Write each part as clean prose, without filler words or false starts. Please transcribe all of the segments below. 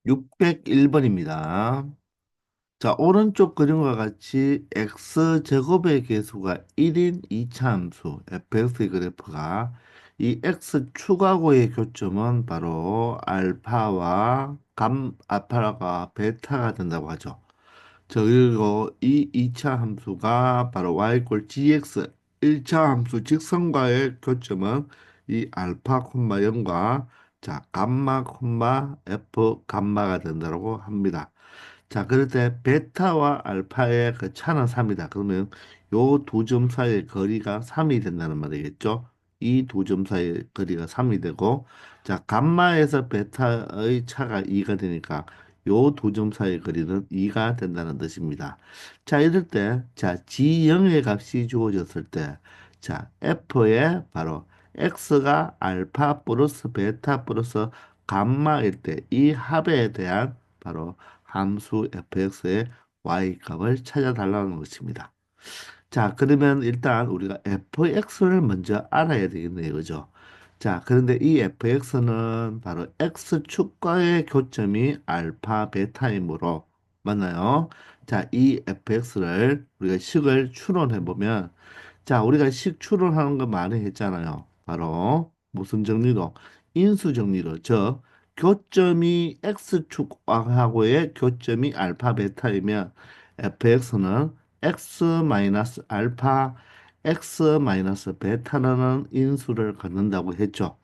601번입니다. 자, 오른쪽 그림과 같이 x제곱의 계수가 1인 2차 함수 fx의 그래프가 이 x 축하고의 교점은 바로 알파와 베타가 된다고 하죠. 저 그리고 이 2차 함수가 바로 y gx 1차 함수 직선과의 교점은 이 알파, 0과 자, 감마, f 감마가 된다고 합니다. 자, 그럴 때 베타와 알파의 그 차는 3이다. 그러면 요 두 점 사이의 거리가 3이 된다는 말이겠죠. 이 두 점 사이의 거리가 3이 되고, 자, 감마에서 베타의 차가 2가 되니까 요 두 점 사이의 거리는 2가 된다는 뜻입니다. 자, 이럴 때, 자, G0의 값이 주어졌을 때, 자, F에 바로 X가 알파 플러스 베타 플러스 감마일 때 이 합에 대한 바로 함수 fx의 y 값을 찾아달라는 것입니다. 자, 그러면 일단 우리가 fx를 먼저 알아야 되겠네요. 그죠? 자, 그런데 이 fx는 바로 x축과의 교점이 알파, 베타이므로 맞나요? 자, 이 fx를 우리가 식을 추론해 보면 자, 우리가 식 추론하는 거 많이 했잖아요. 바로 무슨 정리로? 인수 정리로. 즉, 교점이 x축하고의 교점이 알파 베타이면 fx는 x 마이너스 알파 x 마이너스 베타라는 인수를 갖는다고 했죠.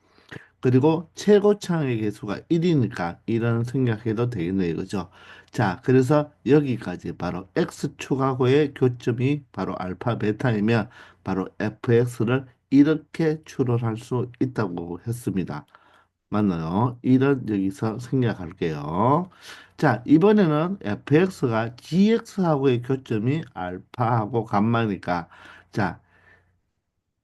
그리고 최고창의 개수가 1이니까 이런 생각해도 되겠네요. 그죠? 자, 그래서 여기까지 바로 x축하고의 교점이 바로 알파 베타이면 바로 fx를 이렇게 추론할 수 있다고 했습니다. 맞나요? 이런 여기서 생략할게요. 자, 이번에는 fx가 gx하고의 교점이 알파하고 감마니까 자,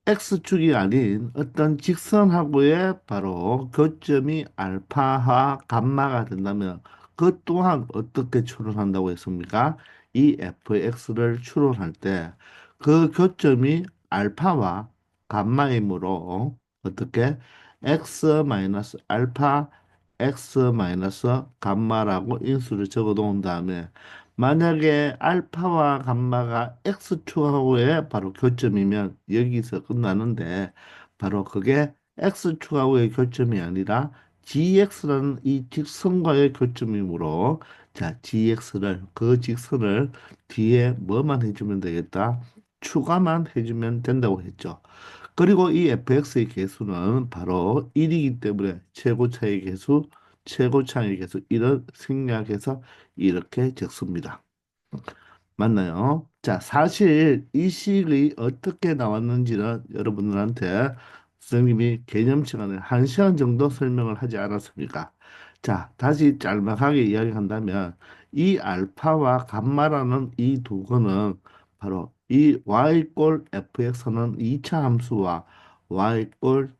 X축이 아닌 어떤 직선하고의 바로 교점이 알파와 감마가 된다면 그 또한 어떻게 추론한다고 했습니까? 이 fx를 추론할 때 그 교점이 알파와 감마이므로 어떻게 x 마이너스 알파 x 마이너스 감마라고 인수를 적어 놓은 다음에 만약에 알파와 감마가 x축하고의 바로 교점이면 여기서 끝나는데 바로 그게 x축하고의 교점이 아니라 gx라는 이 직선과의 교점이므로 자 gx를 그 직선을 뒤에 뭐만 해주면 되겠다? 추가만 해주면 된다고 했죠. 그리고 이 fx의 개수는 바로 1이기 때문에 최고차의 개수, 최고차의 개수 이런 생략해서 이렇게 적습니다. 맞나요? 자, 사실 이 식이 어떻게 나왔는지는 여러분들한테 선생님이 개념 시간에 1시간 정도 설명을 하지 않았습니까? 자, 다시 짤막하게 이야기한다면 이 알파와 감마라는 이 두 거는 바로 이 y fx는 2차 함수와 y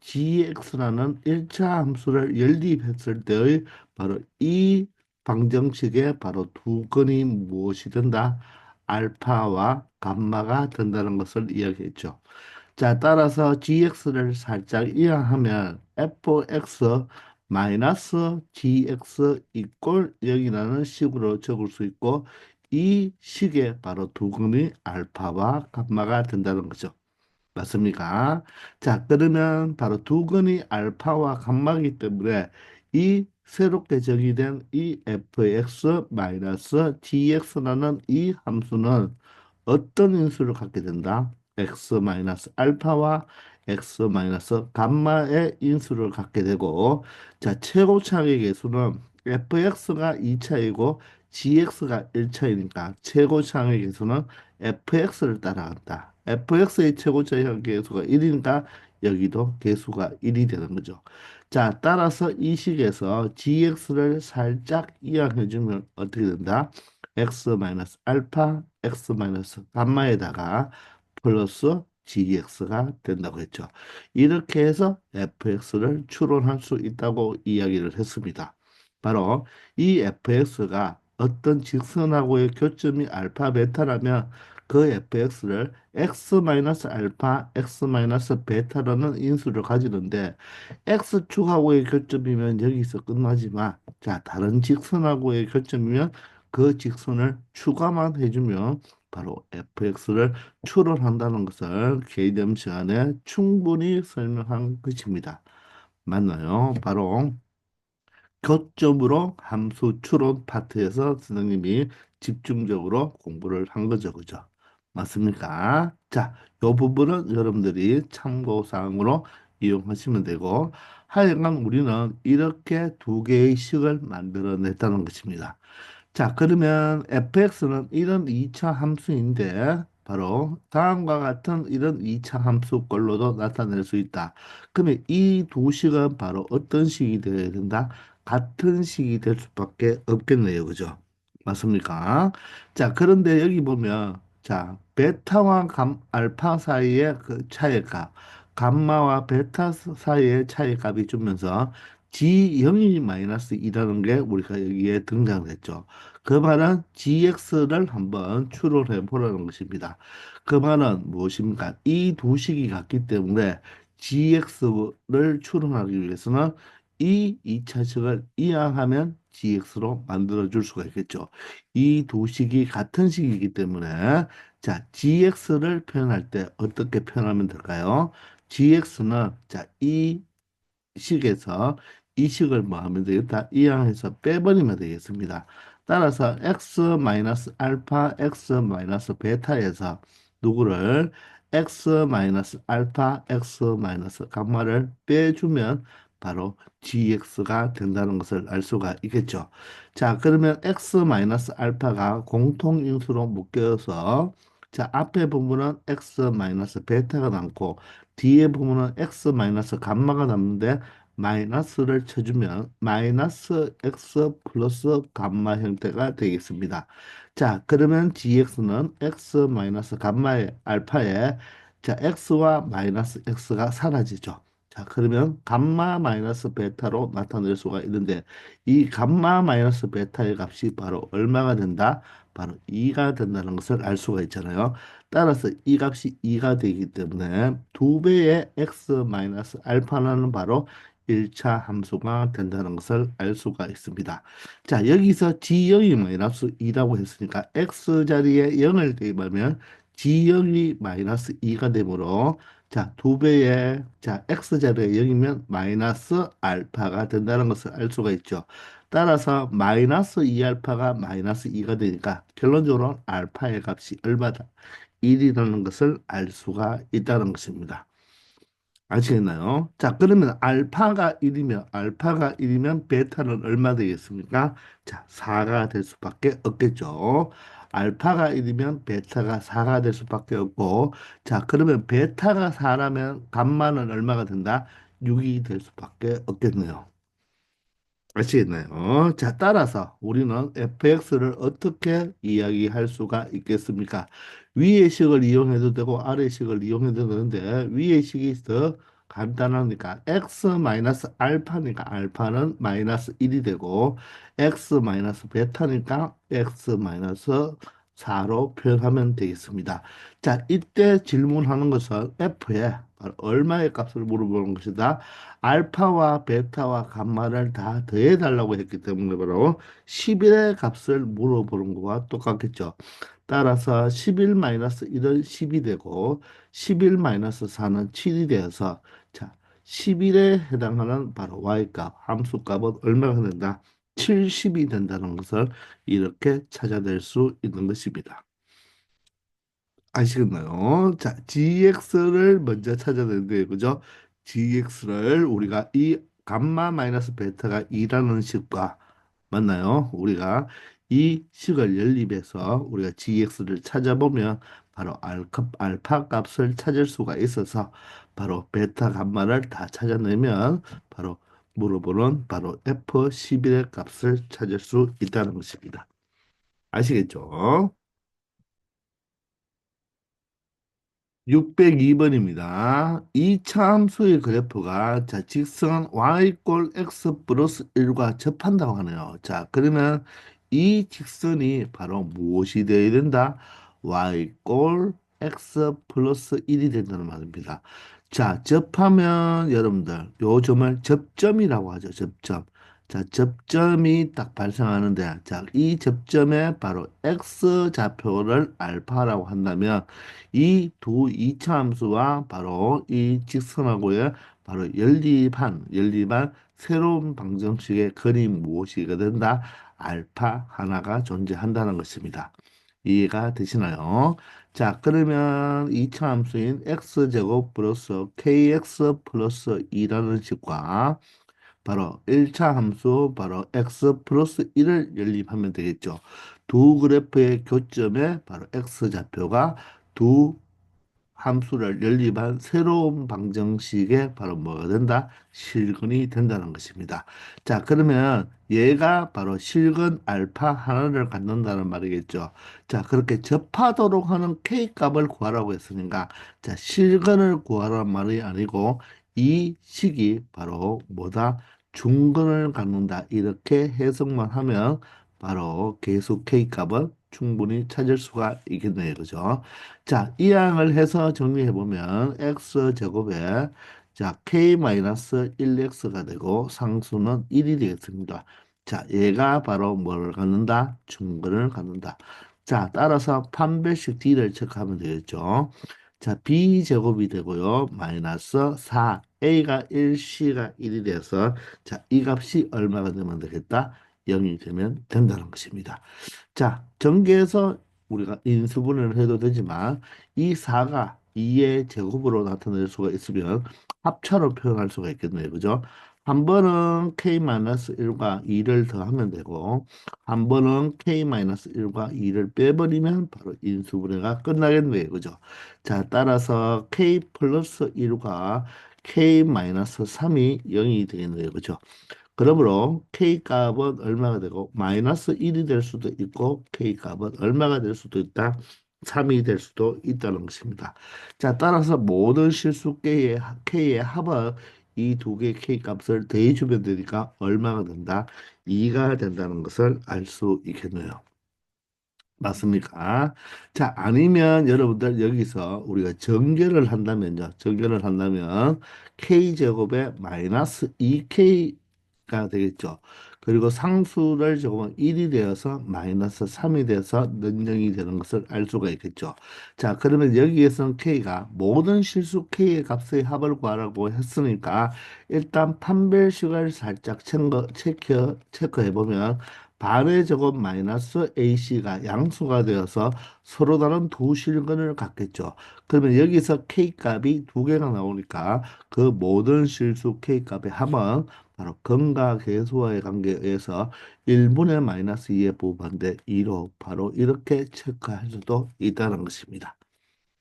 gx라는 1차 함수를 연립했을 때의 바로 이 방정식의 바로 두 건이 무엇이 된다? 알파와 감마가 된다는 것을 이야기했죠. 자, 따라서 gx를 살짝 이항하면 fx 마이너스 gx 이꼴 0이라는 식으로 적을 수 있고 이 식의 바로 두 근이 알파와 감마가 된다는 거죠. 맞습니까? 자, 그러면 바로 두 근이 알파와 감마이기 때문에 이 새롭게 정의된 이 fx 마이너스 gx라는 이 함수는 어떤 인수를 갖게 된다? x 마이너스 알파와 x 마이너스 감마의 인수를 갖게 되고 자, 최고차의 개수는 fx가 2차이고 gx가 1차이니까 최고차의 개수는 fx를 따라간다. fx의 최고차의 개수가 1이니까 여기도 개수가 1이 되는 거죠. 자, 따라서 이 식에서 gx를 살짝 이항해 주면 어떻게 된다? x 마이너스 알파, x 마이너스 감마에다가 플러스 gx가 된다고 했죠. 이렇게 해서 fx를 추론할 수 있다고 이야기를 했습니다. 바로 이 fx가 어떤 직선하고의 교점이 알파, 베타라면 그 fx를 x 마이너스 알파, x 마이너스 베타라는 인수를 가지는데 x축하고의 교점이면 여기서 끝나지만 자, 다른 직선하고의 교점이면 그 직선을 추가만 해주면 바로 fx를 추론한다는 것을 개념 시간에 충분히 설명한 것입니다. 맞나요? 바로 교점으로 함수 추론 파트에서 선생님이 집중적으로 공부를 한 거죠. 그죠? 맞습니까? 자, 이 부분은 여러분들이 참고사항으로 이용하시면 되고, 하여간 우리는 이렇게 두 개의 식을 만들어냈다는 것입니다. 자, 그러면 fx는 이런 2차 함수인데 바로 다음과 같은 이런 2차 함수꼴로도 나타낼 수 있다. 그러면 이 두 식은 바로 어떤 식이 되어야 된다? 같은 식이 될 수밖에 없겠네요. 그죠? 맞습니까? 자, 그런데 여기 보면 자, 베타와 알파 사이의 그 차이의 값, 감마와 베타 사이의 차이의 값이 주면서 G0이 마이너스 2라는 게 우리가 여기에 등장했죠. 그 말은 GX를 한번 추론해 보라는 것입니다. 그 말은 무엇입니까? 이 두 식이 같기 때문에 GX를 추론하기 위해서는 이 2차식을 이항하면 GX로 만들어 줄 수가 있겠죠. 이 두 식이 같은 식이기 때문에 자, GX를 표현할 때 어떻게 표현하면 될까요? GX는 자, 이 식에서 이 식을 뭐 하면 되겠다? 이항해서 빼버리면 되겠습니다. 따라서 x 마이너스 알파, x 마이너스 베타에서 누구를 x 마이너스 알파, x 마이너스 감마를 빼주면 바로 gx가 된다는 것을 알 수가 있겠죠. 자, 그러면 x 마이너스 알파가 공통인수로 묶여서 자, 앞에 부분은 x 마이너스 베타가 남고 뒤에 부분은 x 마이너스 감마가 남는데 마이너스를 쳐주면 마이너스 x 플러스 감마 형태가 되겠습니다. 자, 그러면 gx는 x 마이너스 감마의 알파에 자, x와 마이너스 x가 사라지죠. 자, 그러면 감마 마이너스 베타로 나타낼 수가 있는데 이 감마 마이너스 베타의 값이 바로 얼마가 된다? 바로 2가 된다는 것을 알 수가 있잖아요. 따라서 이 값이 2가 되기 때문에 두 배의 x 마이너스 알파는 바로 1차 함수가 된다는 것을 알 수가 있습니다. 자, 여기서 G0이 마이너스 2라고 했으니까 X 자리에 0을 대입하면 G0이 마이너스 2가 되므로 자, 두 배의 자, X 자리에 0이면 마이너스 알파가 된다는 것을 알 수가 있죠. 따라서 마이너스 2알파가 마이너스 2가 되니까 결론적으로 알파의 값이 얼마다? 1이라는 것을 알 수가 있다는 것입니다. 아시겠나요? 자, 그러면 알파가 1이면 베타는 얼마 되겠습니까? 자, 4가 될 수밖에 없겠죠. 알파가 1이면 베타가 4가 될 수밖에 없고, 자, 그러면 베타가 4라면 감마는 얼마가 된다? 6이 될 수밖에 없겠네요. 아시겠나요? 자, 따라서 우리는 fx를 어떻게 이야기할 수가 있겠습니까? 위의 식을 이용해도 되고 아래 식을 이용해도 되는데 위의 식이 더 간단하니까 x 마이너스 알파니까 알파는 마이너스 1이 되고 x 마이너스 베타니까 x 마이너스 4로 표현하면 되겠습니다. 자, 이때 질문하는 것은 f에 바로 얼마의 값을 물어보는 것이다. 알파와 베타와 감마를 다 더해달라고 했기 때문에 바로 11의 값을 물어보는 거와 똑같겠죠. 따라서 11 마이너스 1은 10이 되고 11 마이너스 4는 7이 되어서 자 11에 해당하는 바로 y값 함수값은 얼마가 된다? 70이 된다는 것을 이렇게 찾아낼 수 있는 것입니다. 아시겠나요? 자, GX를 먼저 찾아야 되는데, 그죠? GX를 우리가 이 감마 마이너스 베타가 2라는 식과 맞나요? 우리가 이 식을 연립해서 우리가 GX를 찾아보면 바로 알파 값을 찾을 수가 있어서 바로 베타 감마를 다 찾아내면 바로 물어보는 바로 F11의 값을 찾을 수 있다는 것입니다. 아시겠죠? 602번입니다. 이 차함수의 그래프가 자, 직선 y x 플러스 1과 접한다고 하네요. 자, 그러면 이 직선이 바로 무엇이 되어야 된다? y x 플러스 1이 된다는 말입니다. 자, 접하면 여러분들 요 점을 접점이라고 하죠. 접점. 자, 접점이 딱 발생하는데, 자, 이 접점에 바로 x 좌표를 알파라고 한다면, 이 두 이차 함수와 바로 이 직선하고의 바로 연립한 새로운 방정식의 그림 무엇이가 된다? 알파 하나가 존재한다는 것입니다. 이해가 되시나요? 자, 그러면 이차 함수인 x제곱 플러스 kx 플러스 2라는 식과 바로 1차 함수 바로 x 플러스 1을 연립하면 되겠죠. 두 그래프의 교점에 바로 x 좌표가 두 함수를 연립한 새로운 방정식의 바로 뭐가 된다? 실근이 된다는 것입니다. 자, 그러면 얘가 바로 실근 알파 하나를 갖는다는 말이겠죠. 자, 그렇게 접하도록 하는 k 값을 구하라고 했으니까, 자, 실근을 구하라는 말이 아니고, 이 식이 바로 뭐다? 중근을 갖는다. 이렇게 해석만 하면 바로 계수 k 값은 충분히 찾을 수가 있겠네요. 그죠? 자, 이항을 해서 정리해 보면 x 제곱에 자, k-1x가 되고 상수는 1이 되겠습니다. 자, 얘가 바로 뭘 갖는다? 중근을 갖는다. 자, 따라서 판별식 d를 체크하면 되겠죠. 자, b 제곱이 되고요. 마이너스 4, a가 1, c가 1이 돼서 자, 이 값이 얼마가 되면 되겠다? 0이 되면 된다는 것입니다. 자, 전개해서 우리가 인수분해를 해도 되지만 이 4가 2의 제곱으로 나타낼 수가 있으면 합차로 표현할 수가 있겠네요. 그죠? 한 번은 k-1과 2를 더하면 되고 한 번은 k-1과 2를 빼버리면 바로 인수분해가 끝나겠네요. 그죠? 자, 따라서 k 플러스 1과 k-3이 0이 되겠네요. 그죠? 그러므로 K 값은 얼마가 되고 마이너스 1이 될 수도 있고 K 값은 얼마가 될 수도 있다. 3이 될 수도 있다는 것입니다. 자, 따라서 모든 실수 K의 합은 이 두 개의 K 값을 더해주면 되니까 얼마가 된다? 2가 된다는 것을 알 수 있겠네요. 맞습니까? 자, 아니면 여러분들 여기서 우리가 전개를 한다면요. 전개를 한다면 k제곱에 마이너스 2k가 되겠죠. 그리고 상수를 적으면 1이 되어서 마이너스 3이 돼서 는영이 되는 것을 알 수가 있겠죠. 자, 그러면 여기에서는 k가 모든 실수 k의 값의 합을 구하라고 했으니까 일단 판별식을 살짝 체크해 보면 반의 제곱 마이너스 AC가 양수가 되어서 서로 다른 두 실근을 갖겠죠. 그러면 여기서 K 값이 두 개가 나오니까 그 모든 실수 K 값의 합은 바로 근과 계수와의 관계에 의해서 1분의 마이너스 2의 부호반대 2로 바로 이렇게 체크할 수도 있다는 것입니다.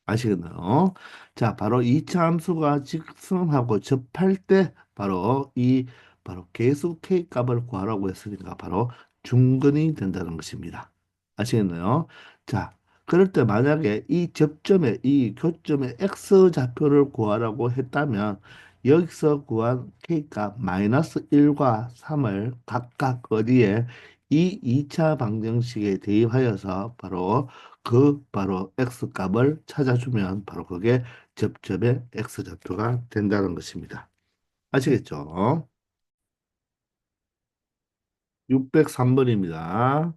아시겠나요? 자, 바로 이차 함수가 직선하고 접할 때 바로 이 바로 계수 k 값을 구하라고 했으니까 바로 중근이 된다는 것입니다. 아시겠나요? 자, 그럴 때 만약에 이 접점에 이 교점에 x 좌표를 구하라고 했다면 여기서 구한 k 값 마이너스 1과 3을 각각 어디에 이 2차 방정식에 대입하여서 바로 x 값을 찾아주면 바로 그게 접점의 x 좌표가 된다는 것입니다. 아시겠죠? 603번입니다.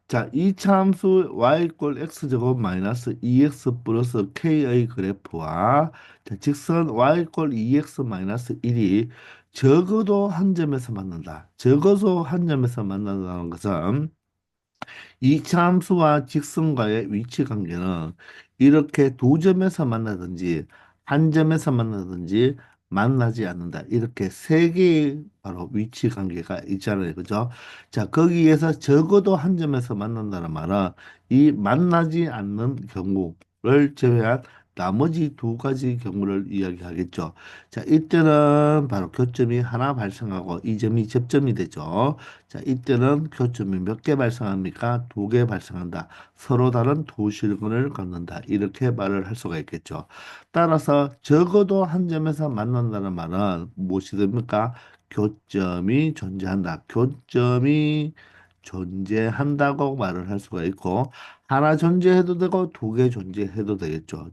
자, 이차 함수 y 꼴 x제곱 마이너스 2x 플러스 k의 그래프와 자, 직선 y 꼴 2x 마이너스 1이 적어도 한 점에서 만난다. 적어도 한 점에서 만난다는 것은 이차 함수와 직선과의 위치 관계는 이렇게 두 점에서 만나든지 한 점에서 만나든지 만나지 않는다. 이렇게 세 개의 바로 위치 관계가 있잖아요. 그죠? 자, 거기에서 적어도 한 점에서 만난다는 말은 이 만나지 않는 경우를 제외한 나머지 두 가지 경우를 이야기하겠죠. 자, 이때는 바로 교점이 하나 발생하고 이 점이 접점이 되죠. 자, 이때는 교점이 몇 개 발생합니까? 두 개 발생한다. 서로 다른 두 실근을 갖는다. 이렇게 말을 할 수가 있겠죠. 따라서 적어도 한 점에서 만난다는 말은 무엇이 됩니까? 교점이 존재한다. 교점이 존재한다고 말을 할 수가 있고 하나 존재해도 되고 두 개 존재해도 되겠죠.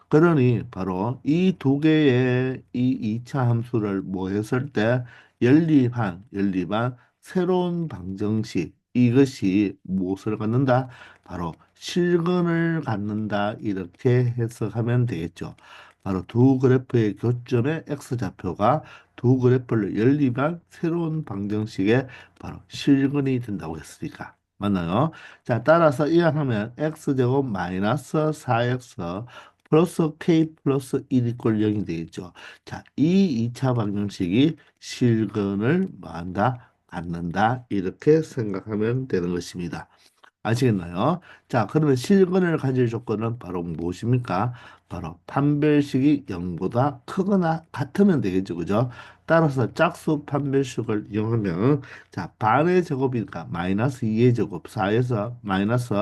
그러니 바로 이 두 개의 이 2차 함수를 뭐 했을 때 연립한 새로운 방정식 이것이 무엇을 갖는다? 바로 실근을 갖는다 이렇게 해석하면 되겠죠. 바로 두 그래프의 교점의 x좌표가 두 그래프를 연립한 새로운 방정식의 바로 실근이 된다고 했으니까 맞나요? 자, 따라서 이항하면 x제곱 마이너스 4x 플러스 k 플러스 1 이꼴 0이 되겠죠. 자, 이 2차 방정식이 실근을 뭐한다? 갖는다. 이렇게 생각하면 되는 것입니다. 아시겠나요? 자, 그러면 실근을 가질 조건은 바로 무엇입니까? 바로 판별식이 0보다 크거나 같으면 되겠죠. 그죠? 따라서 짝수 판별식을 이용하면 자, 반의 제곱이니까 마이너스 2의 제곱 4에서 마이너스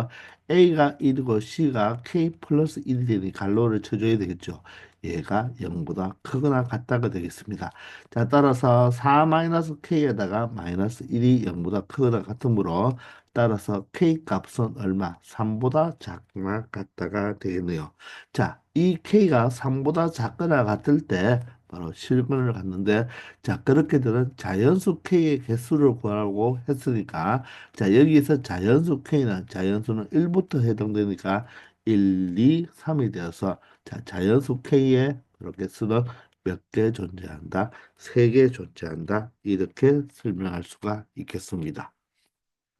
A가 1이고 C가 K 플러스 1이 되니 갈로를 쳐줘야 되겠죠. 얘가 0보다 크거나 같다가 되겠습니다. 자, 따라서 4 마이너스 K에다가 마이너스 1이 0보다 크거나 같으므로 따라서 K 값은 얼마? 3보다 작거나 같다가 되겠네요. 자, 이 K가 3보다 작거나 같을 때 바로 실근을 갖는데 자, 그렇게 되는 자연수 K의 개수를 구하라고 했으니까 자, 여기서 자연수 K는 자연수는 1부터 해당되니까 1, 2, 3이 되어서 자, 자연수 K의 그렇게 수는 몇 개 존재한다? 세 개 존재한다. 이렇게 설명할 수가 있겠습니다.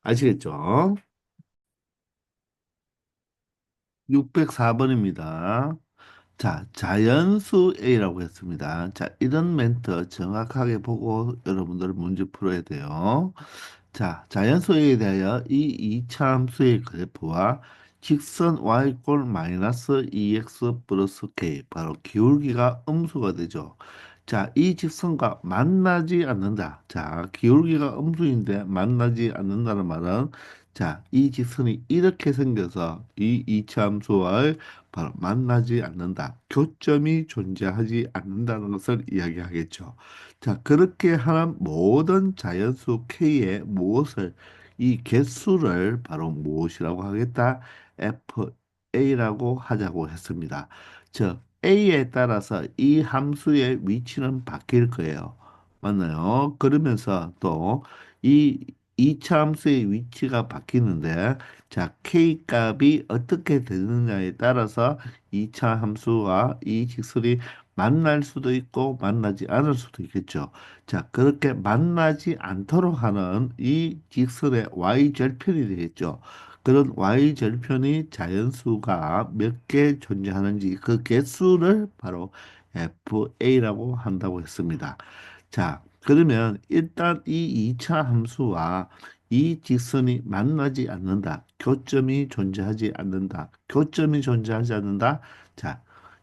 아시겠죠? 604번입니다. 자, 자연수 A라고 했습니다. 자, 이런 멘트 정확하게 보고 여러분들 문제 풀어야 돼요. 자, 자연수에 대하여 이 이차함수의 그래프와 직선 y꼴 마이너스 2x 플러스 k 바로 기울기가 음수가 되죠. 자, 이 직선과 만나지 않는다. 자, 기울기가 음수인데 만나지 않는다는 말은 자, 이 직선이 이렇게 생겨서 이 이차함수와 바로 만나지 않는다. 교점이 존재하지 않는다는 것을 이야기하겠죠. 자, 그렇게 하는 모든 자연수 K의 무엇을 이 개수를 바로 무엇이라고 하겠다? FA라고 하자고 했습니다. 즉, A에 따라서 이 함수의 위치는 바뀔 거예요. 맞나요? 그러면서 또 이 이차 함수의 위치가 바뀌는데 자, K 값이 어떻게 되느냐에 따라서 이차 함수와 이 직선이 만날 수도 있고 만나지 않을 수도 있겠죠. 자, 그렇게 만나지 않도록 하는 이 직선의 y절편이 되겠죠. 그런 y절편이 자연수가 몇 개 존재하는지 그 개수를 바로 FA라고 한다고 했습니다. 자, 그러면 일단 이 2차 함수와 이 직선이 만나지 않는다. 교점이 존재하지 않는다. 교점이 존재하지 않는다. 자,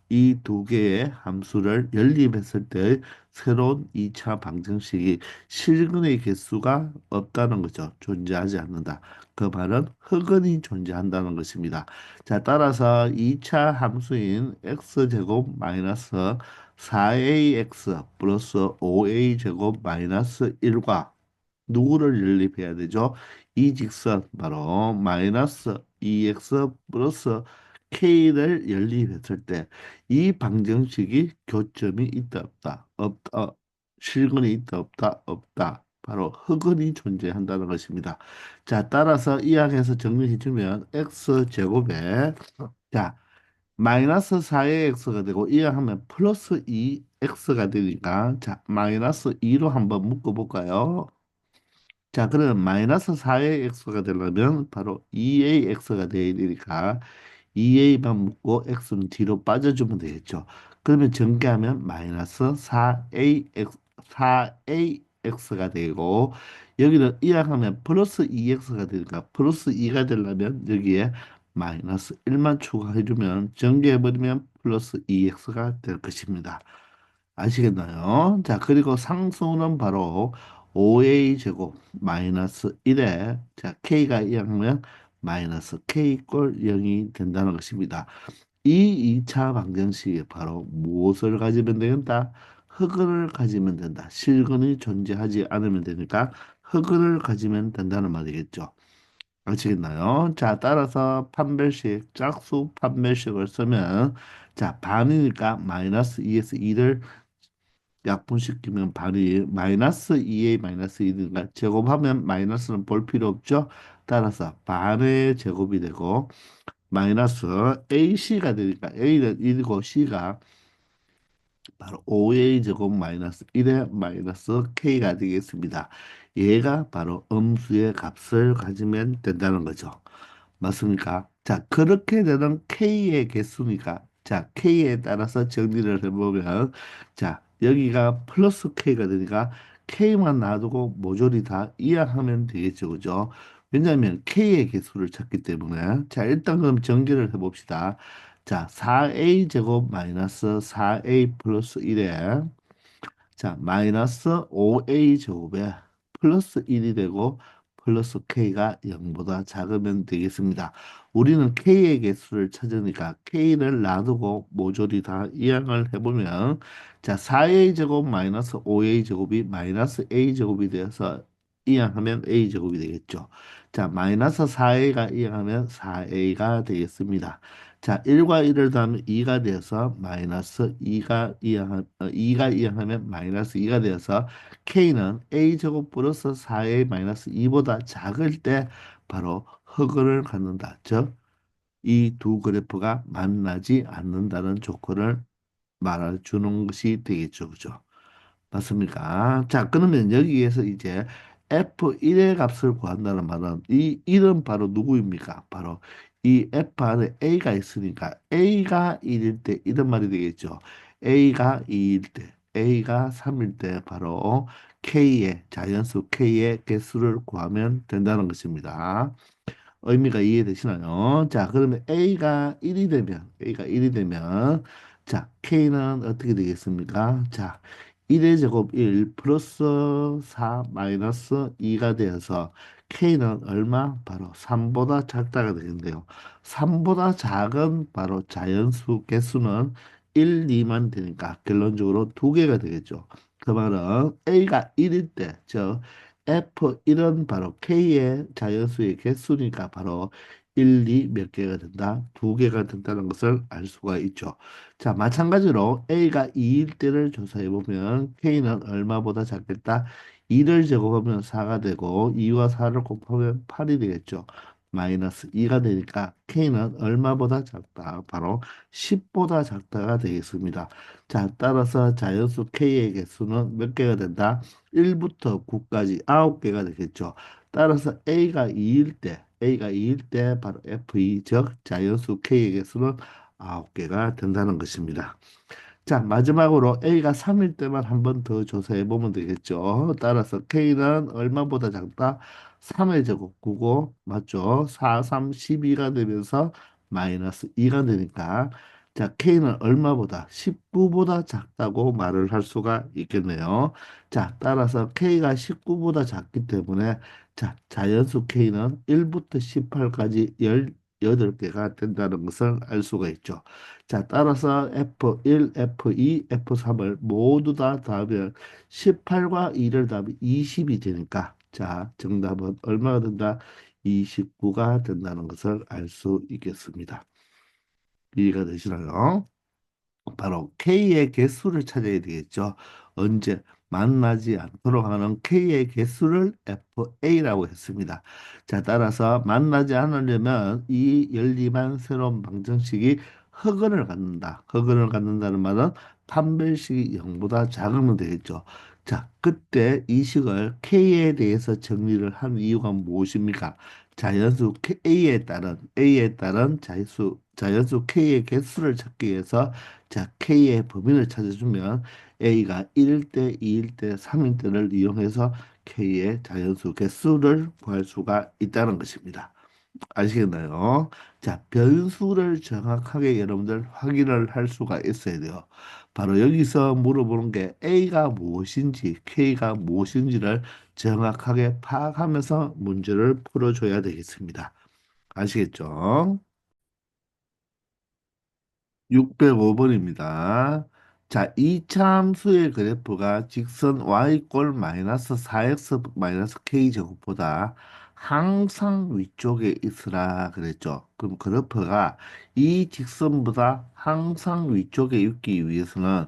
이 두 개의 함수를 연립했을 때 새로운 2차 방정식이 실근의 개수가 없다는 거죠. 존재하지 않는다. 그 말은 흑은이 존재한다는 것입니다. 자, 따라서 2차 함수인 x제곱 마이너스 4ax 플러스 5a제곱 마이너스 1과 누구를 연립해야 되죠? 이 직선 바로 마이너스 2x 플러스 k를 연립했을 때 이 방정식이 교점이 있다 없다 실근이 있다 없다 없다 바로 흑은이 존재한다는 것입니다. 자, 따라서 이 항에서 정리해 주면 x 제곱에 자 마이너스 4의 x가 되고 이항하면 플러스 2x가 되니까 자 마이너스 2로 한번 묶어볼까요? 자, 그러면 마이너스 4의 x가 되려면 바로 2의 x가 돼야 되니까 2a만 묶고 x는 뒤로 빠져주면 되겠죠. 그러면 전개하면 마이너스 4ax, 4ax가 되고 여기는 이항하면 플러스 2x가 되니까 플러스 2가 되려면 여기에 마이너스 1만 추가해주면 전개해버리면 플러스 2x가 될 것입니다. 아시겠나요? 자, 그리고 상수는 바로 5a 제곱 마이너스 1에 자, k가 0이면 마이너스 k 꼴 0이 된다는 것입니다. 이 2차 방정식이 바로 무엇을 가지면 된다? 흑은을 가지면 된다. 실근이 존재하지 않으면 되니까 흑은을 가지면 된다는 말이겠죠. 아시겠나요? 자, 따라서 판별식, 짝수 판별식을 쓰면 자, 반이니까 마이너스 2에서 2를 약분시키면 반이 마이너스 2a 마이너스 1이니까 제곱하면 마이너스는 볼 필요 없죠. 따라서 반의 제곱이 되고 마이너스 ac가 되니까 a는 1이고 c가 바로 5a 제곱 마이너스 1의 마이너스 k가 되겠습니다. 얘가 바로 음수의 값을 가지면 된다는 거죠. 맞습니까? 자, 그렇게 되는 K의 개수니까, 자, K에 따라서 정리를 해보면, 자, 여기가 플러스 K가 되니까 K만 놔두고 모조리 다 이항하면 되겠죠. 그죠? 왜냐하면 K의 개수를 찾기 때문에. 자, 일단 그럼 전개를 해봅시다. 자, 4A 제곱 마이너스 4A 플러스 1에 자, 마이너스 5a 제곱에 플러스 1이 되고 플러스 k가 0보다 작으면 되겠습니다. 우리는 k의 개수를 찾으니까 k를 놔두고 모조리 다 이항을 해보면 자, 4a 제곱 마이너스 5a 제곱이 마이너스 a 제곱이 되어서 이항하면 a 제곱이 되겠죠. 자, 마이너스 4a가 이항하면 4a가 되겠습니다. 자, 1과 1을 더하면 2가 되어서 마이너스 2가 이항하면 마이너스 2가 되어서 k는 a제곱 플러스 4a 마이너스 2보다 작을 때 바로 허근을 갖는다. 즉, 이 두 그래프가 만나지 않는다는 조건을 말해주는 것이 되겠죠. 그죠? 맞습니까? 자, 그러면 여기에서 이제 F1의 값을 구한다는 말은 이 1은 바로 누구입니까? 바로 이 F 안에 A가 있으니까 A가 1일 때 이런 말이 되겠죠. A가 2일 때, A가 3일 때 바로 K의 자연수 K의 개수를 구하면 된다는 것입니다. 의미가 이해되시나요? 자, 그러면 A가 1이 되면, 자, K는 어떻게 되겠습니까? 자, 1의 제곱 1 플러스 4 마이너스 2가 되어서 K는 얼마? 바로 3보다 작다가 되겠는데요. 3보다 작은 바로 자연수 개수는 1, 2만 되니까 결론적으로 두 개가 되겠죠. 그 말은 A가 1일 때, 즉 F1은 바로 K의 자연수의 개수니까 바로 1, 2 몇 개가 된다? 두 개가 된다는 것을 알 수가 있죠. 자, 마찬가지로 A가 2일 때를 조사해 보면 K는 얼마보다 작겠다? 2를 제곱하면 4가 되고 2와 4를 곱하면 8이 되겠죠. 마이너스 2가 되니까 K는 얼마보다 작다? 바로 10보다 작다가 되겠습니다. 자, 따라서 자연수 K의 개수는 몇 개가 된다? 1부터 9까지 9개가 되겠죠. 따라서 A가 2일 때 바로 F2, 즉 자연수 K의 개수는 9개가 된다는 것입니다. 자, 마지막으로 A가 3일 때만 한 번 더 조사해 보면 되겠죠. 따라서 K는 얼마보다 작다? 3의 제곱 9고, 맞죠? 4, 3, 12가 되면서 마이너스 2가 되니까, 자, K는 얼마보다? 19보다 작다고 말을 할 수가 있겠네요. 자, 따라서 K가 19보다 작기 때문에, 자, 자연수 K는 1부터 18까지 18개가 된다는 것을 알 수가 있죠. 자, 따라서 F1, F2, F3을 모두 다 더하면 18과 2를 더하면 20이 되니까 자, 정답은 얼마가 된다? 29가 된다는 것을 알 수 있겠습니다. 이해가 되시나요? 바로 K의 개수를 찾아야 되겠죠. 언제 만나지 않도록 하는 K의 개수를 FA라고 했습니다. 자, 따라서 만나지 않으려면 이 열림한 새로운 방정식이 흑은을 갖는다. 흑은을 갖는다는 말은 판별식이 0보다 작으면 되겠죠. 자, 그때 이 식을 K에 대해서 정리를 한 이유가 무엇입니까? A에 따른 자연수 K의 개수를 찾기 위해서 자, K의 범위를 찾아주면 A가 1일 때, 2일 때, 3일 때를 이용해서 K의 자연수 개수를 구할 수가 있다는 것입니다. 아시겠나요? 자, 변수를 정확하게 여러분들 확인을 할 수가 있어야 돼요. 바로 여기서 물어보는 게 A가 무엇인지, K가 무엇인지를 정확하게 파악하면서 문제를 풀어줘야 되겠습니다. 아시겠죠? 605번입니다. 자, 이차 함수의 그래프가 직선 y꼴 마이너스 4x 마이너스 k 제곱보다 항상 위쪽에 있으라 그랬죠. 그럼 그래프가 이 직선보다 항상 위쪽에 있기 위해서는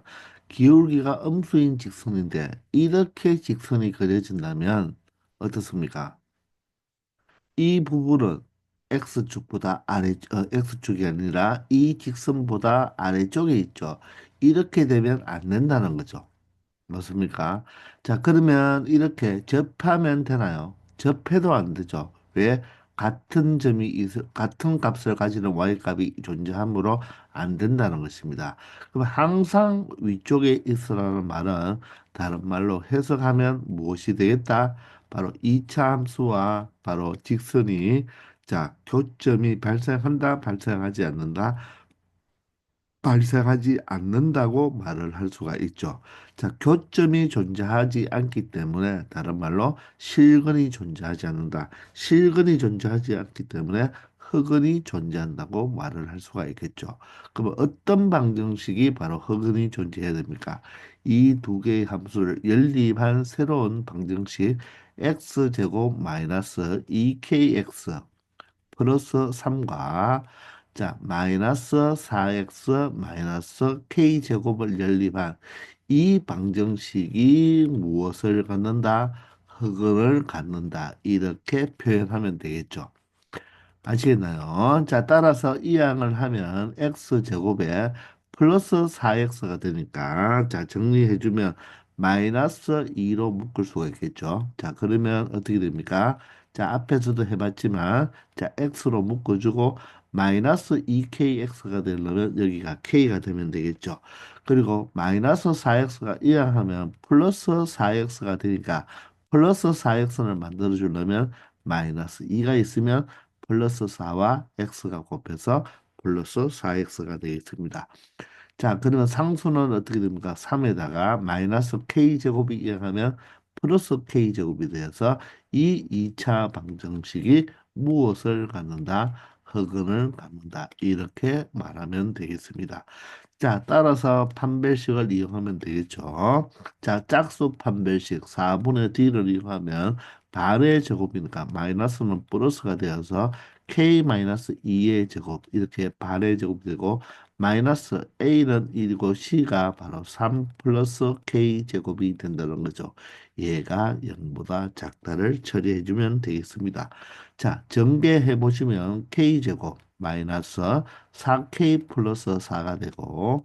기울기가 음수인 직선인데 이렇게 직선이 그려진다면 어떻습니까? 이 부분은 X축보다 X축이 아니라 이 직선보다 아래쪽에 있죠. 이렇게 되면 안 된다는 거죠. 맞습니까? 자, 그러면 이렇게 접하면 되나요? 접해도 안 되죠. 왜? 같은 값을 가지는 y값이 존재하므로 안 된다는 것입니다. 그럼 항상 위쪽에 있으라는 말은 다른 말로 해석하면 무엇이 되겠다? 바로 2차 함수와 바로 직선이 자, 교점이 발생한다, 발생하지 않는다. 발생하지 않는다고 말을 할 수가 있죠. 자, 교점이 존재하지 않기 때문에 다른 말로 실근이 존재하지 않는다. 실근이 존재하지 않기 때문에 흑은이 존재한다고 말을 할 수가 있겠죠. 그러면 어떤 방정식이 바로 흑은이 존재해야 됩니까? 이 두 개의 함수를 연립한 새로운 방정식 x제곱 마이너스 2kx 플러스 3과 자 마이너스 4x 마이너스 k제곱을 연립한 이 방정식이 무엇을 갖는다? 흑을 갖는다. 이렇게 표현하면 되겠죠. 아시겠나요? 자, 따라서 이 양을 하면 x제곱에 플러스 4x가 되니까 자, 정리해주면 마이너스 2로 묶을 수가 있겠죠. 자, 그러면 어떻게 됩니까? 자, 앞에서도 해봤지만 자, x로 묶어주고 마이너스 2kx가 되려면 여기가 k가 되면 되겠죠. 그리고 마이너스 4x가 이항하면 플러스 4x가 되니까 플러스 4x를 만들어주려면 마이너스 2가 있으면 플러스 4와 x가 곱해서 플러스 4x가 되겠습니다. 자, 그러면 상수는 어떻게 됩니까? 3에다가 마이너스 k제곱이 이항하면 플러스 k제곱이 되어서 이 2차 방정식이 무엇을 갖는다? 흑은을 갖는다. 이렇게 말하면 되겠습니다. 자, 따라서 판별식을 이용하면 되겠죠. 자, 짝수 판별식 4분의 d를 이용하면 반의 제곱이니까 마이너스는 플러스가 되어서 k-2의 제곱 이렇게 반의 제곱이 되고 마이너스 a는 1이고 c가 바로 3 플러스 k 제곱이 된다는 거죠. 얘가 0보다 작다를 처리해주면 되겠습니다. 자, 전개해 보시면 k 제곱 마이너스 4k 플러스 4가 되고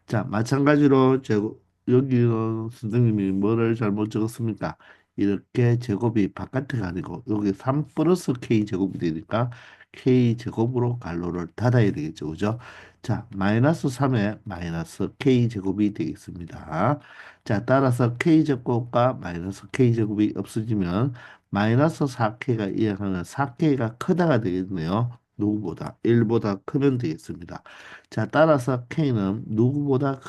자, 마찬가지로 여기는 선생님이 뭐를 잘못 적었습니까? 이렇게 제곱이 바깥에 가지고 여기 3 플러스 k 제곱이 되니까 k 제곱으로 괄호를 닫아야 되겠죠. 그죠? 자, 마이너스 3에 마이너스 k 제곱이 되겠습니다. 자, 따라서 k 제곱과 마이너스 k 제곱이 없어지면 마이너스 4k가 이항하면 4k가 크다가 되겠네요. 누구보다 1보다 크면 되겠습니다. 자, 따라서 K는 누구보다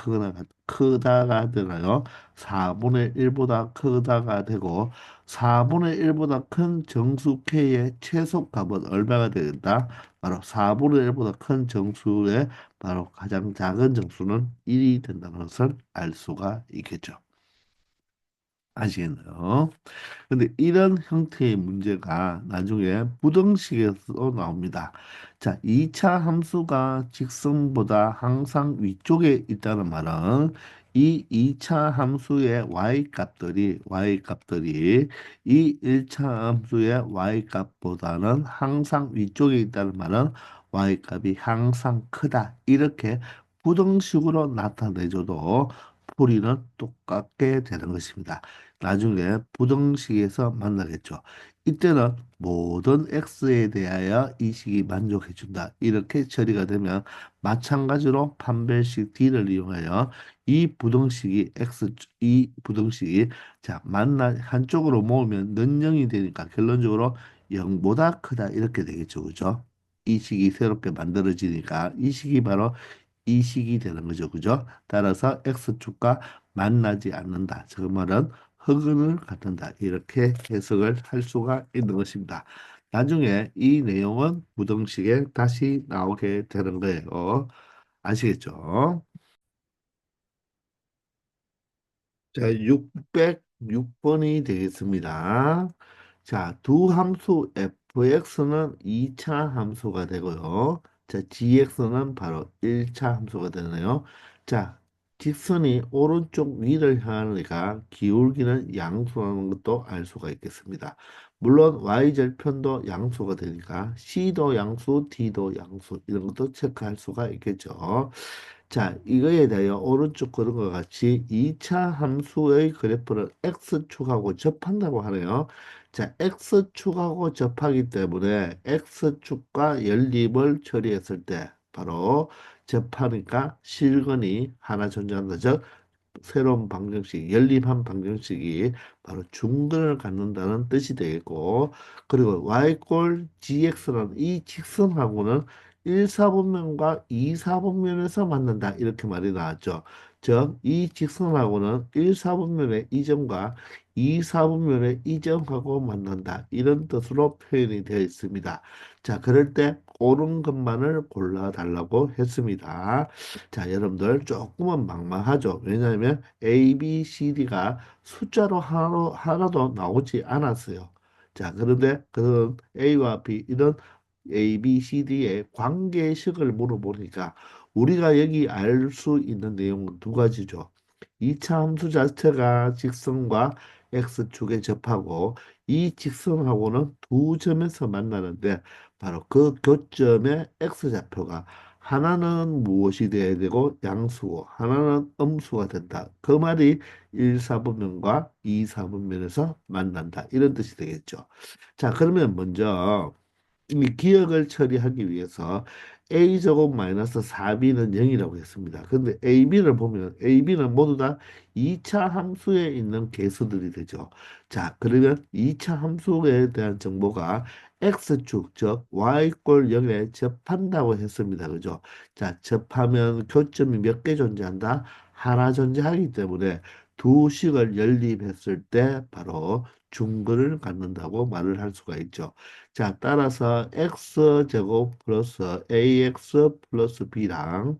크다가 되나요? 4분의 1보다 크다가 되고 4분의 1보다 큰 정수 K의 최소값은 얼마가 되겠다? 바로 4분의 1보다 큰 정수의 바로 가장 작은 정수는 1이 된다는 것을 알 수가 있겠죠. 아시겠나요? 근데 이런 형태의 문제가 나중에 부등식에서 나옵니다. 자, 2차 함수가 직선보다 항상 위쪽에 있다는 말은 이 2차 함수의 y 값들이 이 1차 함수의 y 값보다는 항상 위쪽에 있다는 말은 y 값이 항상 크다. 이렇게 부등식으로 나타내줘도 풀이는 똑같게 되는 것입니다. 나중에 부등식에서 만나겠죠. 이때는 모든 x에 대하여 이 식이 만족해준다. 이렇게 처리가 되면 마찬가지로 판별식 d를 이용하여 이 부등식이 자 만나 한쪽으로 모으면 는 0이 되니까 결론적으로 0보다 크다 이렇게 되겠죠. 그죠? 이 식이 새롭게 만들어지니까 이 식이 바로 이 식이 되는 거죠. 그죠? 따라서 x축과 만나지 않는다. 저 말은 흑은을 갖는다. 이렇게 해석을 할 수가 있는 것입니다. 나중에 이 내용은 부등식에 다시 나오게 되는 거예요. 아시겠죠? 자, 606번이 되겠습니다. 자, 두 함수 fx는 2차 함수가 되고요. 자, gx는 바로 1차 함수가 되네요. 자, 직선이 오른쪽 위를 향하니까 기울기는 양수라는 것도 알 수가 있겠습니다. 물론 y절편도 양수가 되니까 c도 양수, d도 양수 이런 것도 체크할 수가 있겠죠. 자, 이거에 대하여 오른쪽 그림과 같이 2차 함수의 그래프를 x축하고 접한다고 하네요. 자, x축하고 접하기 때문에 x축과 연립을 처리했을 때 바로 접하니까 실근이 하나 존재한다. 즉, 새로운 방정식, 연립한 방정식이 바로 중근을 갖는다는 뜻이 되겠고, 그리고 y꼴 gx라는 이 직선하고는 1사분면과 2사분면에서 만난다. 이렇게 말이 나왔죠. 즉, 이 직선하고는 1사분면의 이 점과 2사분면의 이 점하고 만난다. 이런 뜻으로 표현이 되어 있습니다. 자, 그럴 때 옳은 것만을 골라달라고 했습니다. 자, 여러분들 조금은 막막하죠. 왜냐하면 A, B, C, D가 숫자로 하나도 나오지 않았어요. 자, 그런데 그런 A와 B 이런 A, B, C, D의 관계식을 물어보니까 우리가 여기 알 수 있는 내용은 두 가지죠. 2차 함수 자체가 직선과 X축에 접하고 이 직선하고는 두 점에서 만나는데 바로 그 교점의 X좌표가 하나는 무엇이 돼야 되고 양수고 하나는 음수가 된다. 그 말이 1사분면과 2사분면에서 만난다. 이런 뜻이 되겠죠. 자, 그러면 먼저 이 기억을 처리하기 위해서 a제곱 마이너스 4b는 0이라고 했습니다. 근데 ab를 보면 ab는 모두 다 2차 함수에 있는 개수들이 되죠. 자, 그러면 2차 함수에 대한 정보가 x축, 즉 y꼴 0에 접한다고 했습니다. 그죠? 자, 접하면 교점이 몇 개 존재한다? 하나 존재하기 때문에 두 식을 연립했을 때 바로 중근을 갖는다고 말을 할 수가 있죠. 자, 따라서 x제곱 플러스 ax 플러스 b랑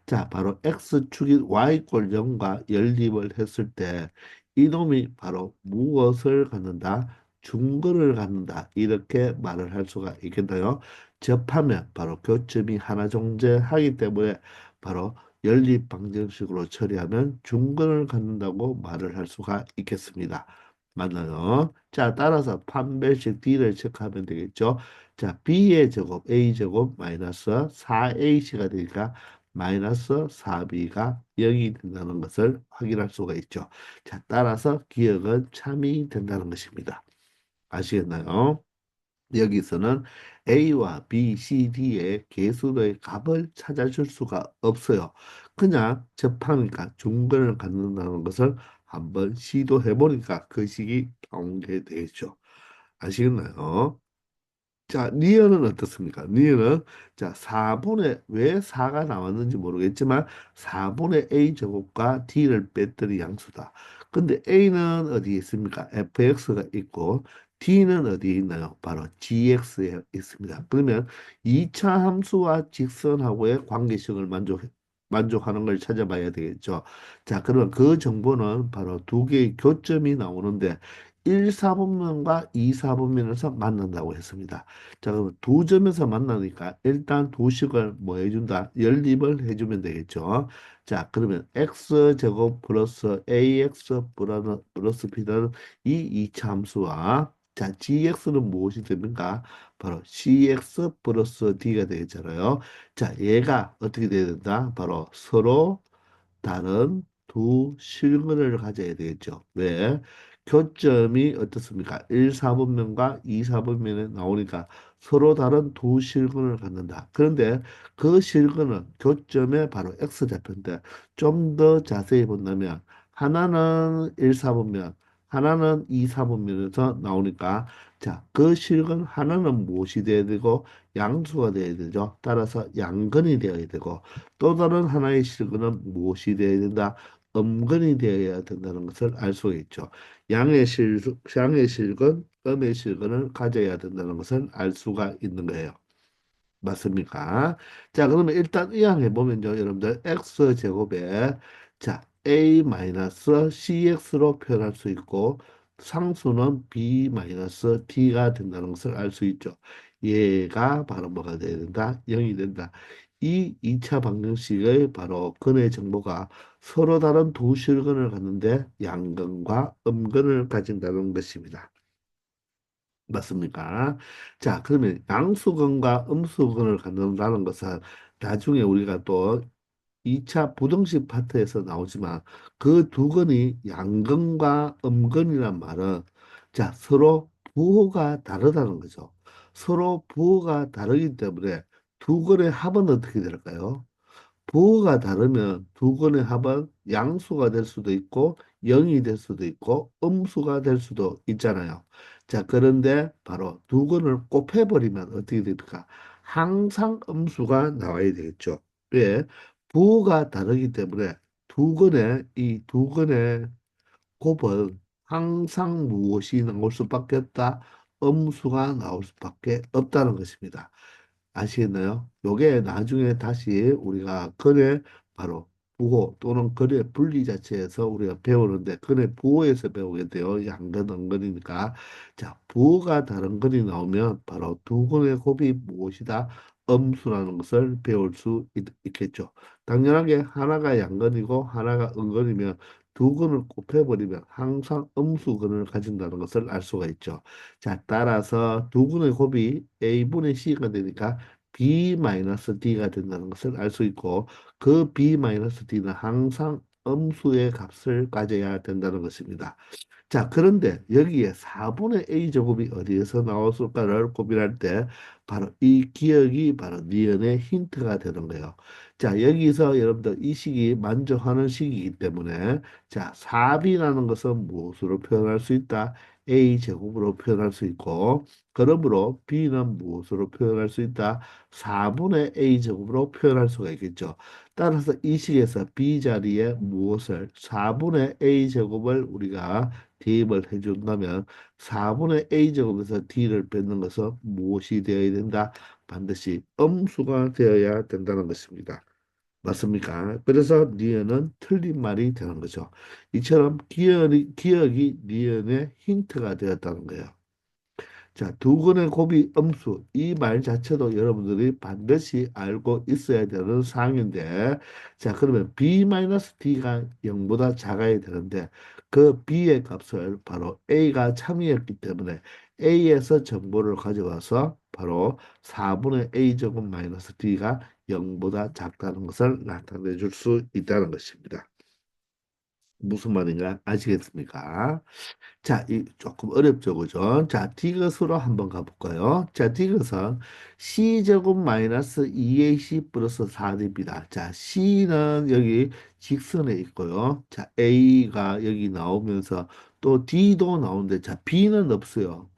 자, 바로 x축인 y꼴 0과 연립을 했을 때 이놈이 바로 무엇을 갖는다? 중근을 갖는다. 이렇게 말을 할 수가 있겠나요? 접하면 바로 교점이 하나 존재하기 때문에 바로 연립 방정식으로 처리하면 중근을 갖는다고 말을 할 수가 있겠습니다. 맞나요? 자, 따라서 판별식 D를 체크하면 되겠죠. 자, B의 제곱, A 제곱 마이너스 4AC가 되니까 마이너스 4B가 0이 된다는 것을 확인할 수가 있죠. 자, 따라서 기억은 참이 된다는 것입니다. 아시겠나요? 여기서는 A와 B, C, D의 개수의 값을 찾아줄 수가 없어요. 그냥 접하니까 중근을 갖는다는 것을 한번 시도해 보니까 그 식이 나온 게 되겠죠. 아시겠나요? 자, 니은은 어떻습니까? 니은은 자, 4분의 왜 4가 나왔는지 모르겠지만 4분의 A 제곱과 D를 뺐더니 양수다. 근데 A는 어디에 있습니까? fx가 있고 D는 어디에 있나요? 바로 gx에 있습니다. 그러면 2차 함수와 직선하고의 관계식을 만족하는 걸 찾아봐야 되겠죠. 자, 그러면 그 정보는 바로 두 개의 교점이 나오는데 1사분면과 2사분면에서 만난다고 했습니다. 자, 그럼 두 점에서 만나니까 일단 두 식을 뭐 해준다? 연립을 해주면 되겠죠. 자, 그러면 x제곱 플러스 ax 플러스 b는 이 이차 함수와 자, gx는 무엇이 됩니까? 바로 cx 플러스 d가 되겠잖아요. 자, 얘가 어떻게 돼야 된다? 바로 서로 다른 두 실근을 가져야 되겠죠. 왜? 교점이 어떻습니까? 1사분면과 2사분면에 나오니까 서로 다른 두 실근을 갖는다. 그런데 그 실근은 교점에 바로 X좌표인데 좀 더 자세히 본다면 하나는 1사분면, 하나는 2사분면에서 나오니까 자, 그 실근 하나는 무엇이 돼야 되고 양수가 돼야 되죠. 따라서 양근이 되어야 되고 또 다른 하나의 실근은 무엇이 되어야 된다? 음근이 되어야 된다는 것을 알 수가 있죠. 양의 실근, 음의 실근을 가져야 된다는 것을 알 수가 있는 거예요. 맞습니까? 자, 그러면 일단 이항해 보면요, 여러분들 x 제곱에 자 a 마이너스 cx로 표현할 수 있고 상수는 b 마이너스 t가 된다는 것을 알 수 있죠. 얘가 바로 뭐가 돼야 된다? 0이 된다. 이 2차 방정식의 바로 근의 정보가 서로 다른 두 실근을 갖는데 양근과 음근을 가진다는 것입니다. 맞습니까? 자, 그러면 양수근과 음수근을 갖는다는 것은 나중에 우리가 또 2차 부등식 파트에서 나오지만 그 두 건이 양근과 음근이란 말은 자, 서로 부호가 다르다는 거죠. 서로 부호가 다르기 때문에 두 건의 합은 어떻게 될까요? 부호가 다르면 두 건의 합은 양수가 될 수도 있고 0이 될 수도 있고 음수가 될 수도 있잖아요. 자, 그런데 바로 두 건을 곱해버리면 어떻게 됩니까? 항상 음수가 나와야 되겠죠. 왜? 부호가 다르기 때문에 이 두 건의 곱은 항상 무엇이 나올 수밖에 없다? 음수가 나올 수밖에 없다는 것입니다. 아시겠나요? 요게 나중에 다시 우리가 근의 바로 부호 또는 근의 분리 자체에서 우리가 배우는데 근의 부호에서 배우게 돼요. 양근, 음근이니까. 자, 부호가 다른 근이 나오면 바로 두 근의 곱이 무엇이다? 음수라는 것을 배울 수 겠죠. 당연하게 하나가 양근이고 하나가 음근이면 두 근을 곱해버리면 항상 음수근을 가진다는 것을 알 수가 있죠. 자, 따라서 두 근의 곱이 A분의 C가 되니까 B-D가 된다는 것을 알 수 있고 그 B-D는 항상 음수의 값을 가져야 된다는 것입니다. 자, 그런데 여기에 4분의 A 제곱이 어디에서 나왔을까를 고민할 때 바로 이 기억이 바로 니은의 힌트가 되는 거예요. 자, 여기서 여러분들 이 식이 만족하는 식이기 때문에 자, 4B라는 것은 무엇으로 표현할 수 있다? A 제곱으로 표현할 수 있고 그러므로 B는 무엇으로 표현할 수 있다? 4분의 A 제곱으로 표현할 수가 있겠죠. 따라서 이 식에서 B 자리에 무엇을 4분의 A 제곱을 우리가 대입을 해준다면 4분의 A 제곱에서 D를 뺏는 것은 무엇이 되어야 된다? 반드시 음수가 되어야 된다는 것입니다. 맞습니까? 그래서 니은은 틀린 말이 되는 거죠. 이처럼 기억이 니은의 힌트가 되었다는 거예요. 자, 두 근의 곱이 음수. 이 말 자체도 여러분들이 반드시 알고 있어야 되는 사항인데, 자, 그러면 B-D가 0보다 작아야 되는데, 그 B의 값을 바로 A가 참이었기 때문에 A에서 정보를 가져와서 바로 4분의 A 제곱 마이너스 D가 0보다 작다는 것을 나타내 줄 수 있다는 것입니다. 무슨 말인가 아시겠습니까? 자, 이 조금 어렵죠, 그죠? 자, 디귿으로 한번 가볼까요? 자, 디귿은 C제곱 마이너스 2AC 플러스 4D입니다. 자, C는 여기 직선에 있고요. 자, A가 여기 나오면서 또 D도 나오는데, 자, B는 없어요.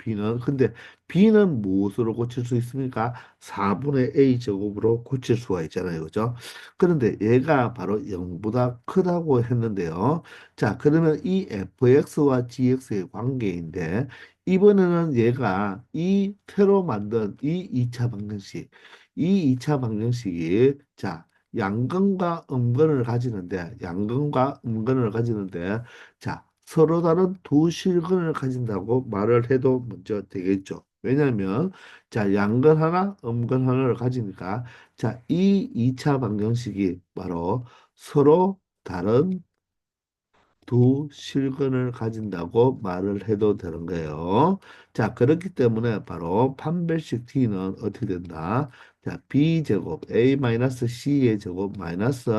근데 B는 무엇으로 고칠 수 있습니까? 4분의 A 제곱으로 고칠 수가 있잖아요, 그죠? 그런데 얘가 바로 0보다 크다고 했는데요. 자, 그러면 이 fx와 gx의 관계인데, 이번에는 얘가 이 태로 만든 이 2차 방정식, 이 2차 방정식이, 자, 양근과 음근을 가지는데, 자, 서로 다른 두 실근을 가진다고 말을 해도 먼저 되겠죠. 왜냐하면, 자, 양근 하나, 음근 하나를 가지니까, 자, 이 2차 방정식이 바로 서로 다른 두 실근을 가진다고 말을 해도 되는 거예요. 자, 그렇기 때문에 바로 판별식 t는 어떻게 된다? 자, b제곱 a-c의 제곱 마이너스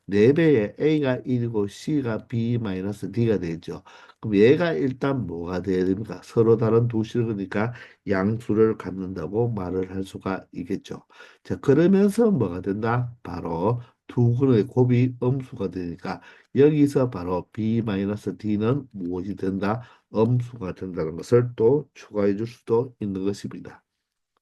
4배의 a가 1이고 c가 b-d가 되죠. 그럼 얘가 일단 뭐가 돼야 됩니까? 서로 다른 두 실근이니까 양수를 갖는다고 말을 할 수가 있겠죠. 자, 그러면서 뭐가 된다? 바로 두 근의 곱이 음수가 되니까 여기서 바로 B-D는 무엇이 된다? 음수가 된다는 것을 또 추가해 줄 수도 있는 것입니다.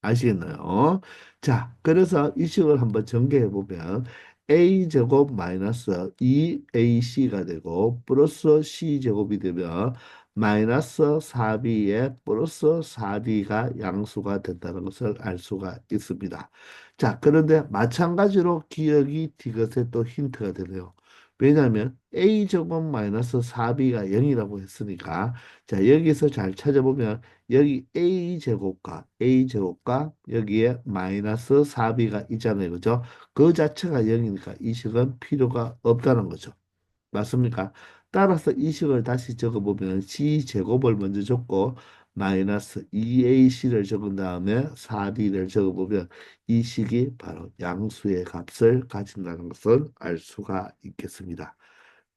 아시겠나요? 자, 그래서 이 식을 한번 전개해 보면 a제곱 마이너스 2ac가 되고 플러스 c제곱이 되면 마이너스 4b에 플러스 4d가 양수가 된다는 것을 알 수가 있습니다. 자, 그런데 마찬가지로 기억이 디귿에 또 힌트가 되네요. 왜냐하면 a제곱 마이너스 4b가 0이라고 했으니까 자, 여기서 잘 찾아보면 여기 a 제곱과 여기에 마이너스 4b가 있잖아요. 그죠? 그 자체가 0이니까 이 식은 필요가 없다는 거죠. 맞습니까? 따라서 이 식을 다시 적어보면 c제곱을 먼저 적고 마이너스 2ac를 적은 다음에 4b를 적어보면 이 식이 바로 양수의 값을 가진다는 것을 알 수가 있겠습니다.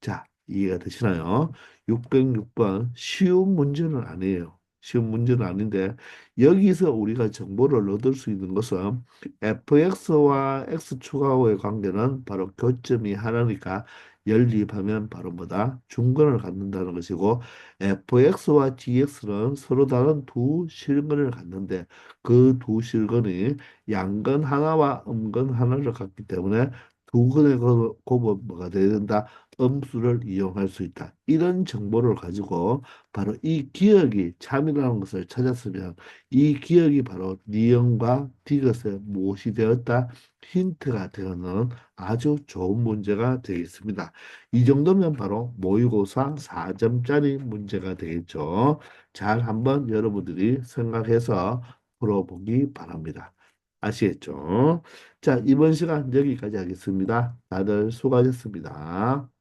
자, 이해가 되시나요? 606번 쉬운 문제는 아니에요. 쉬운 문제는 아닌데 여기서 우리가 정보를 얻을 수 있는 것은 fx와 x축하고의 관계는 바로 교점이 하나니까 연립하면 바로 뭐다? 중근을 갖는다는 것이고 fx와 dx는 서로 다른 두 실근을 갖는데 그 두 실근이 양근 하나와 음근 하나를 갖기 때문에 두 근의 곱은 뭐가 돼야 된다? 음수를 이용할 수 있다. 이런 정보를 가지고 바로 이 기억이 참이라는 것을 찾았으면 이 기억이 바로 니은과 디귿의 무엇이 되었다? 힌트가 되는 아주 좋은 문제가 되겠습니다. 이 정도면 바로 모의고사 4점짜리 문제가 되겠죠. 잘 한번 여러분들이 생각해서 풀어보기 바랍니다. 아시겠죠? 자, 이번 시간 여기까지 하겠습니다. 다들 수고하셨습니다.